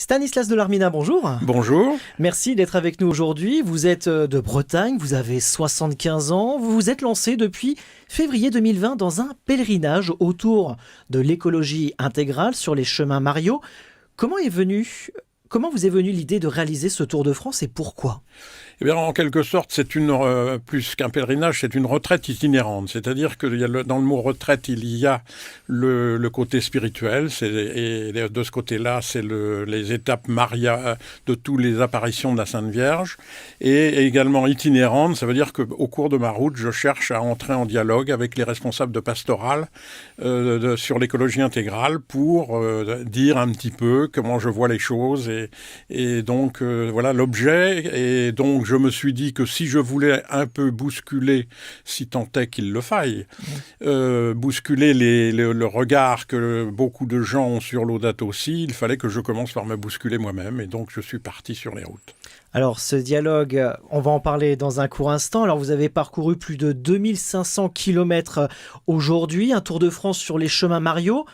Stanislas Delarmina, bonjour. Bonjour. Merci d'être avec nous aujourd'hui. Vous êtes de Bretagne, vous avez 75 ans. Vous vous êtes lancé depuis février 2020 dans un pèlerinage autour de l'écologie intégrale sur les chemins Mario. Comment vous est venue l'idée de réaliser ce Tour de France et pourquoi ? Eh bien, en quelque sorte, c'est plus qu'un pèlerinage, c'est une retraite itinérante. C'est-à-dire que dans le mot retraite, il y a le côté spirituel. Et de ce côté-là, c'est les étapes Maria de toutes les apparitions de la Sainte Vierge. Et également itinérante, ça veut dire qu'au cours de ma route, je cherche à entrer en dialogue avec les responsables de pastoral sur l'écologie intégrale pour dire un petit peu comment je vois les choses. Et donc, voilà l'objet. Et donc, je me suis dit que si je voulais un peu bousculer, si tant est qu'il le faille, bousculer le regard que beaucoup de gens ont sur Laudato Si, il fallait que je commence par me bousculer moi-même. Et donc, je suis parti sur les routes. Alors, ce dialogue, on va en parler dans un court instant. Alors, vous avez parcouru plus de 2500 km aujourd'hui, un Tour de France sur les chemins Mario.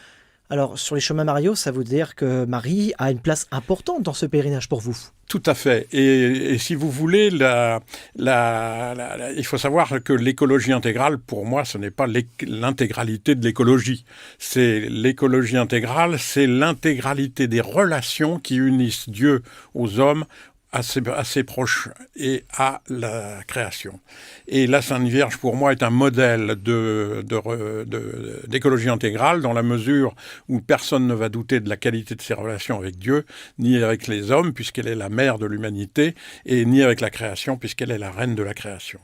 Alors, sur les chemins Mario, ça veut dire que Marie a une place importante dans ce pèlerinage pour vous. Tout à fait. Et si vous voulez, il faut savoir que l'écologie intégrale, pour moi, ce n'est pas l'intégralité de l'écologie. C'est l'écologie intégrale, c'est l'intégralité des relations qui unissent Dieu aux hommes, assez proche et à la création. Et la Sainte Vierge, pour moi, est un modèle d'écologie intégrale dans la mesure où personne ne va douter de la qualité de ses relations avec Dieu, ni avec les hommes, puisqu'elle est la mère de l'humanité, et ni avec la création, puisqu'elle est la reine de la création.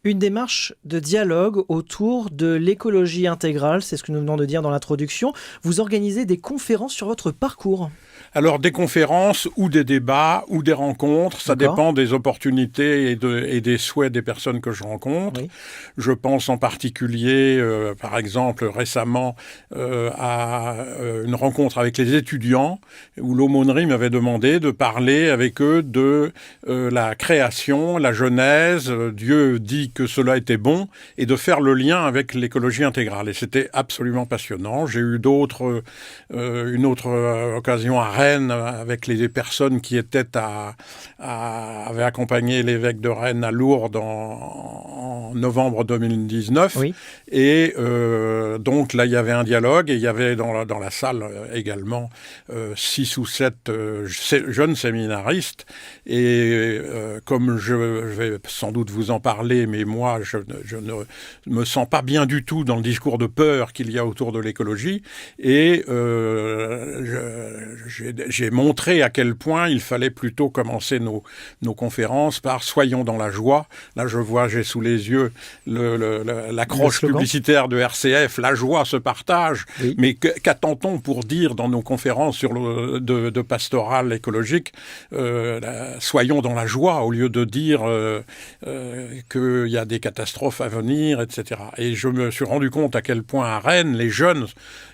Une démarche de dialogue autour de l'écologie intégrale, c'est ce que nous venons de dire dans l'introduction. Vous organisez des conférences sur votre parcours. Alors, des conférences ou des débats ou des rencontres, ça dépend des opportunités et des souhaits des personnes que je rencontre. Oui. Je pense en particulier, par exemple, récemment, à une rencontre avec les étudiants où l'aumônerie m'avait demandé de parler avec eux de la création, la Genèse, Dieu dit que cela était bon, et de faire le lien avec l'écologie intégrale. Et c'était absolument passionnant. J'ai eu une autre occasion à Rennes avec les personnes qui étaient avaient accompagné l'évêque de Rennes à Lourdes en novembre 2019. Oui. Et donc là, il y avait un dialogue et il y avait dans la salle également 6 ou 7 jeunes séminaristes. Et comme je vais sans doute vous en parler, mais moi, je ne me sens pas bien du tout dans le discours de peur qu'il y a autour de l'écologie. Et j'ai montré à quel point il fallait plutôt commencer nos conférences par « Soyons dans la joie ». Là, j'ai sous les yeux l'accroche publicitaire de RCF, « La joie se partage ». Oui. Mais qu'attend-on pour dire dans nos conférences de pastorale écologique « Soyons dans la joie » au lieu de dire qu'il y a des catastrophes à venir, etc. Et je me suis rendu compte à quel point à Rennes, les jeunes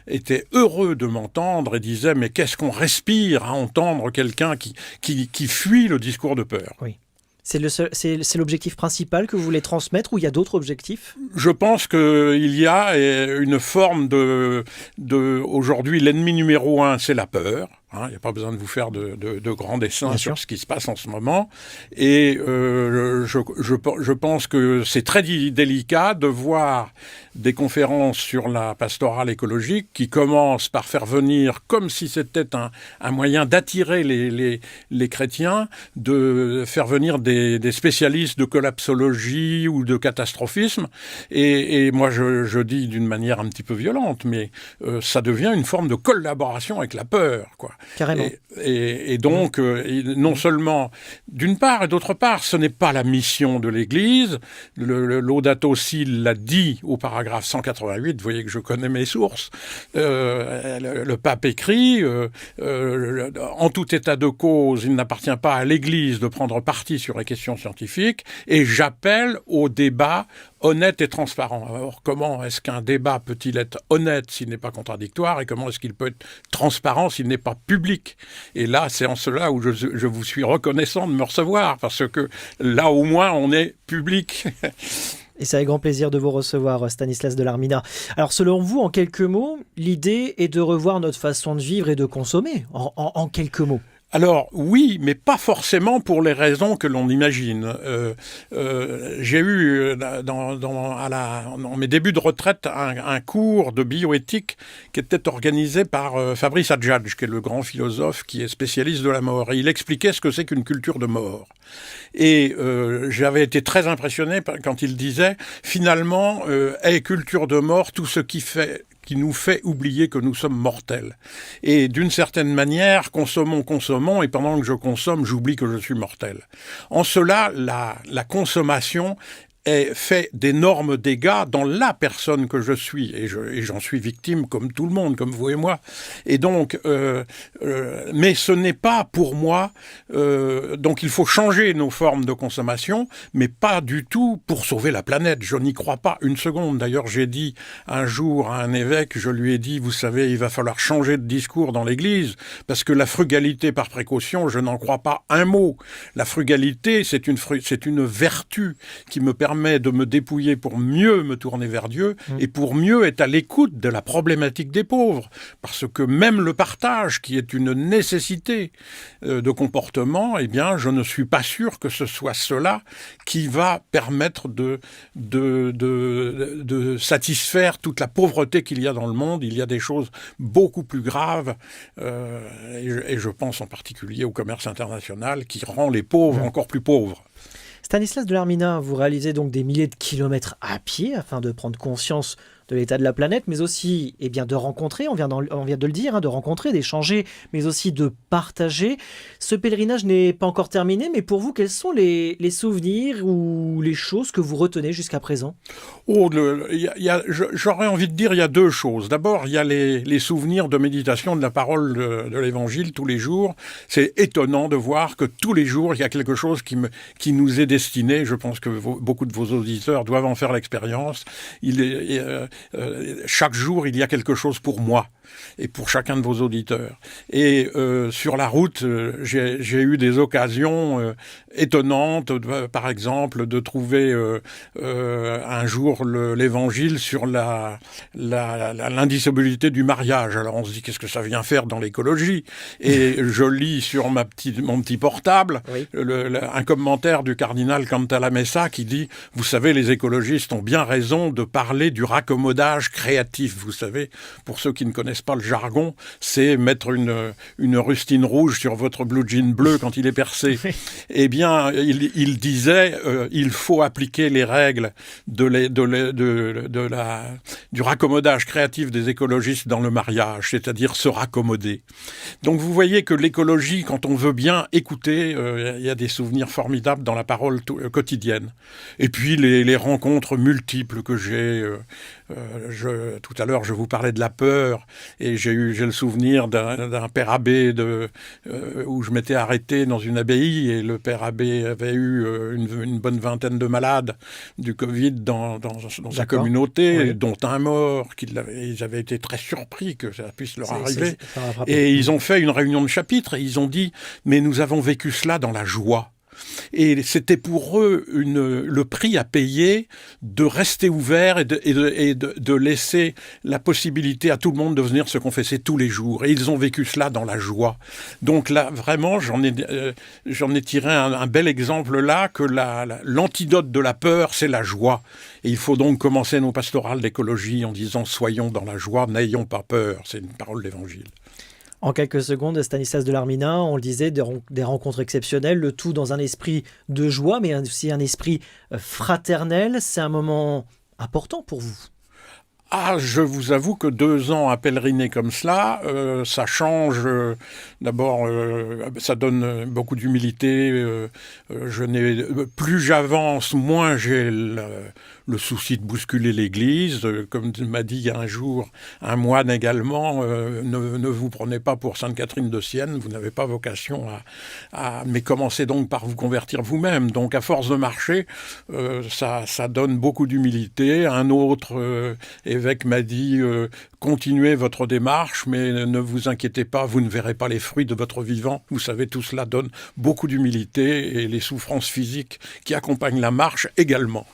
étaient heureux de m'entendre et disaient « Mais qu'est-ce qu'on respire à entendre quelqu'un qui fuit le discours de peur ?» Oui. C'est l'objectif principal que vous voulez transmettre ou il y a d'autres objectifs ? Je pense qu'il y a une forme aujourd'hui, l'ennemi numéro 1, c'est la peur. Il n'y a pas besoin de vous faire de grands dessins sur ce qui se passe en ce moment. Et je pense que c'est très délicat de voir des conférences sur la pastorale écologique qui commencent par faire venir, comme si c'était un moyen d'attirer les chrétiens, de faire venir des spécialistes de collapsologie ou de catastrophisme. Et moi, je dis d'une manière un petit peu violente, mais ça devient une forme de collaboration avec la peur, quoi. Carrément. Et donc, non seulement, d'une part et d'autre part, ce n'est pas la mission de l'Église. Laudato Si l'a dit au paragraphe 188, vous voyez que je connais mes sources. Le pape écrit, en tout état de cause, il n'appartient pas à l'Église de prendre parti sur les questions scientifiques, et j'appelle au débat honnête et transparent. Alors, comment est-ce qu'un débat peut-il être honnête s'il n'est pas contradictoire, et comment est-ce qu'il peut être transparent s'il n'est pas public ? Et là, c'est en cela où je vous suis reconnaissant de me recevoir, parce que là, au moins, on est public. Et c'est avec grand plaisir de vous recevoir, Stanislas Delarminat. Alors, selon vous, en quelques mots, l'idée est de revoir notre façon de vivre et de consommer, en quelques mots. Alors oui, mais pas forcément pour les raisons que l'on imagine. J'ai eu dans mes débuts de retraite un cours de bioéthique qui était organisé par Fabrice Adjadj, qui est le grand philosophe qui est spécialiste de la mort. Et il expliquait ce que c'est qu'une culture de mort. Et j'avais été très impressionné quand il disait finalement est culture de mort tout ce qui nous fait oublier que nous sommes mortels. Et d'une certaine manière, consommons, et pendant que je consomme, j'oublie que je suis mortel. En cela, la consommation fait d'énormes dégâts dans la personne que je suis, et j'en suis victime comme tout le monde, comme vous et moi. Et donc, mais ce n'est pas pour moi, donc il faut changer nos formes de consommation, mais pas du tout pour sauver la planète. Je n'y crois pas une seconde. D'ailleurs, j'ai dit un jour à un évêque, je lui ai dit, vous savez, il va falloir changer de discours dans l'Église, parce que la frugalité par précaution, je n'en crois pas un mot. La frugalité, c'est une vertu qui me permet de me dépouiller pour mieux me tourner vers Dieu et pour mieux être à l'écoute de la problématique des pauvres. Parce que même le partage, qui est une nécessité de comportement, eh bien, je ne suis pas sûr que ce soit cela qui va permettre de satisfaire toute la pauvreté qu'il y a dans le monde. Il y a des choses beaucoup plus graves, et je pense en particulier au commerce international qui rend les pauvres encore plus pauvres. Stanislas Delarminat, vous réalisez donc des milliers de kilomètres à pied afin de prendre conscience de l'état de la planète, mais aussi de rencontrer, on vient de le dire, de rencontrer, d'échanger, mais aussi de partager. Ce pèlerinage n'est pas encore terminé, mais pour vous, quels sont les souvenirs ou les choses que vous retenez jusqu'à présent ? J'aurais envie de dire, il y a deux choses. D'abord, il y a les souvenirs de méditation de la parole de l'Évangile tous les jours. C'est étonnant de voir que tous les jours, il y a quelque chose qui nous est destiné. Je pense que beaucoup de vos auditeurs doivent en faire l'expérience. Chaque jour, il y a quelque chose pour moi et pour chacun de vos auditeurs. Et sur la route, j'ai eu des occasions étonnantes, par exemple, de trouver un jour l'évangile sur l'indissolubilité du mariage. Alors on se dit, qu'est-ce que ça vient faire dans l'écologie ? Et je lis sur mon petit portable un commentaire du cardinal Cantalamessa qui dit, vous savez, les écologistes ont bien raison de parler du raccommodage créatif. Vous savez, pour ceux qui ne connaissent pas le jargon, c'est mettre une rustine rouge sur votre blue jean bleu quand il est percé. Eh bien, il disait, il faut appliquer les règles du raccommodage créatif des écologistes dans le mariage, c'est-à-dire se raccommoder. Donc vous voyez que l'écologie, quand on veut bien écouter, il y a des souvenirs formidables dans la parole quotidienne. Et puis les rencontres multiples que j'ai. Tout à l'heure, je vous parlais de la peur, et j'ai le souvenir d'un père abbé où je m'étais arrêté dans une abbaye, et le père abbé avait eu une bonne vingtaine de malades du Covid dans sa communauté, dont un mort. Ils avaient été très surpris que ça puisse leur arriver. Et ils ont fait une réunion de chapitre, et ils ont dit « Mais nous avons vécu cela dans la joie ». Et c'était pour eux le prix à payer de rester ouvert et de laisser la possibilité à tout le monde de venir se confesser tous les jours. Et ils ont vécu cela dans la joie. Donc là, vraiment, j'en ai tiré un bel exemple là, que l'antidote de la peur, c'est la joie. Et il faut donc commencer nos pastorales d'écologie en disant « Soyons dans la joie, n'ayons pas peur ». C'est une parole d'évangile. En quelques secondes, Stanislas Delarminat, on le disait, des rencontres exceptionnelles, le tout dans un esprit de joie, mais aussi un esprit fraternel. C'est un moment important pour vous. Ah, je vous avoue que 2 ans à pèleriner comme cela, ça change. D'abord, ça donne beaucoup d'humilité. Plus j'avance, moins j'ai le souci de bousculer l'Église. Comme m'a dit un jour un moine également, ne vous prenez pas pour Sainte Catherine de Sienne, vous n'avez pas vocation mais commencez donc par vous convertir vous-même. Donc à force de marcher, ça donne beaucoup d'humilité. Un autre évêque m'a dit continuez votre démarche, mais ne vous inquiétez pas, vous ne verrez pas les fruits de votre vivant. Vous savez, tout cela donne beaucoup d'humilité, et les souffrances physiques qui accompagnent la marche également.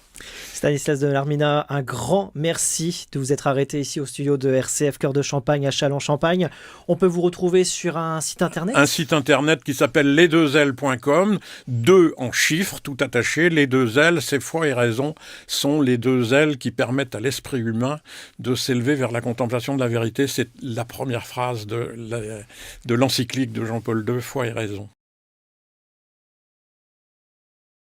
Stanislas Delarminat, un grand merci de vous être arrêté ici au studio de RCF Cœur de Champagne à Châlons-Champagne. On peut vous retrouver sur un site internet ? Un site internet qui s'appelle lesdeuxailes.com, 2 en chiffres, tout attaché. Les deux ailes, c'est foi et raison, sont les deux ailes qui permettent à l'esprit humain de s'élever vers la contemplation de la vérité. C'est la première phrase de l'encyclique de Jean-Paul II, foi et raison.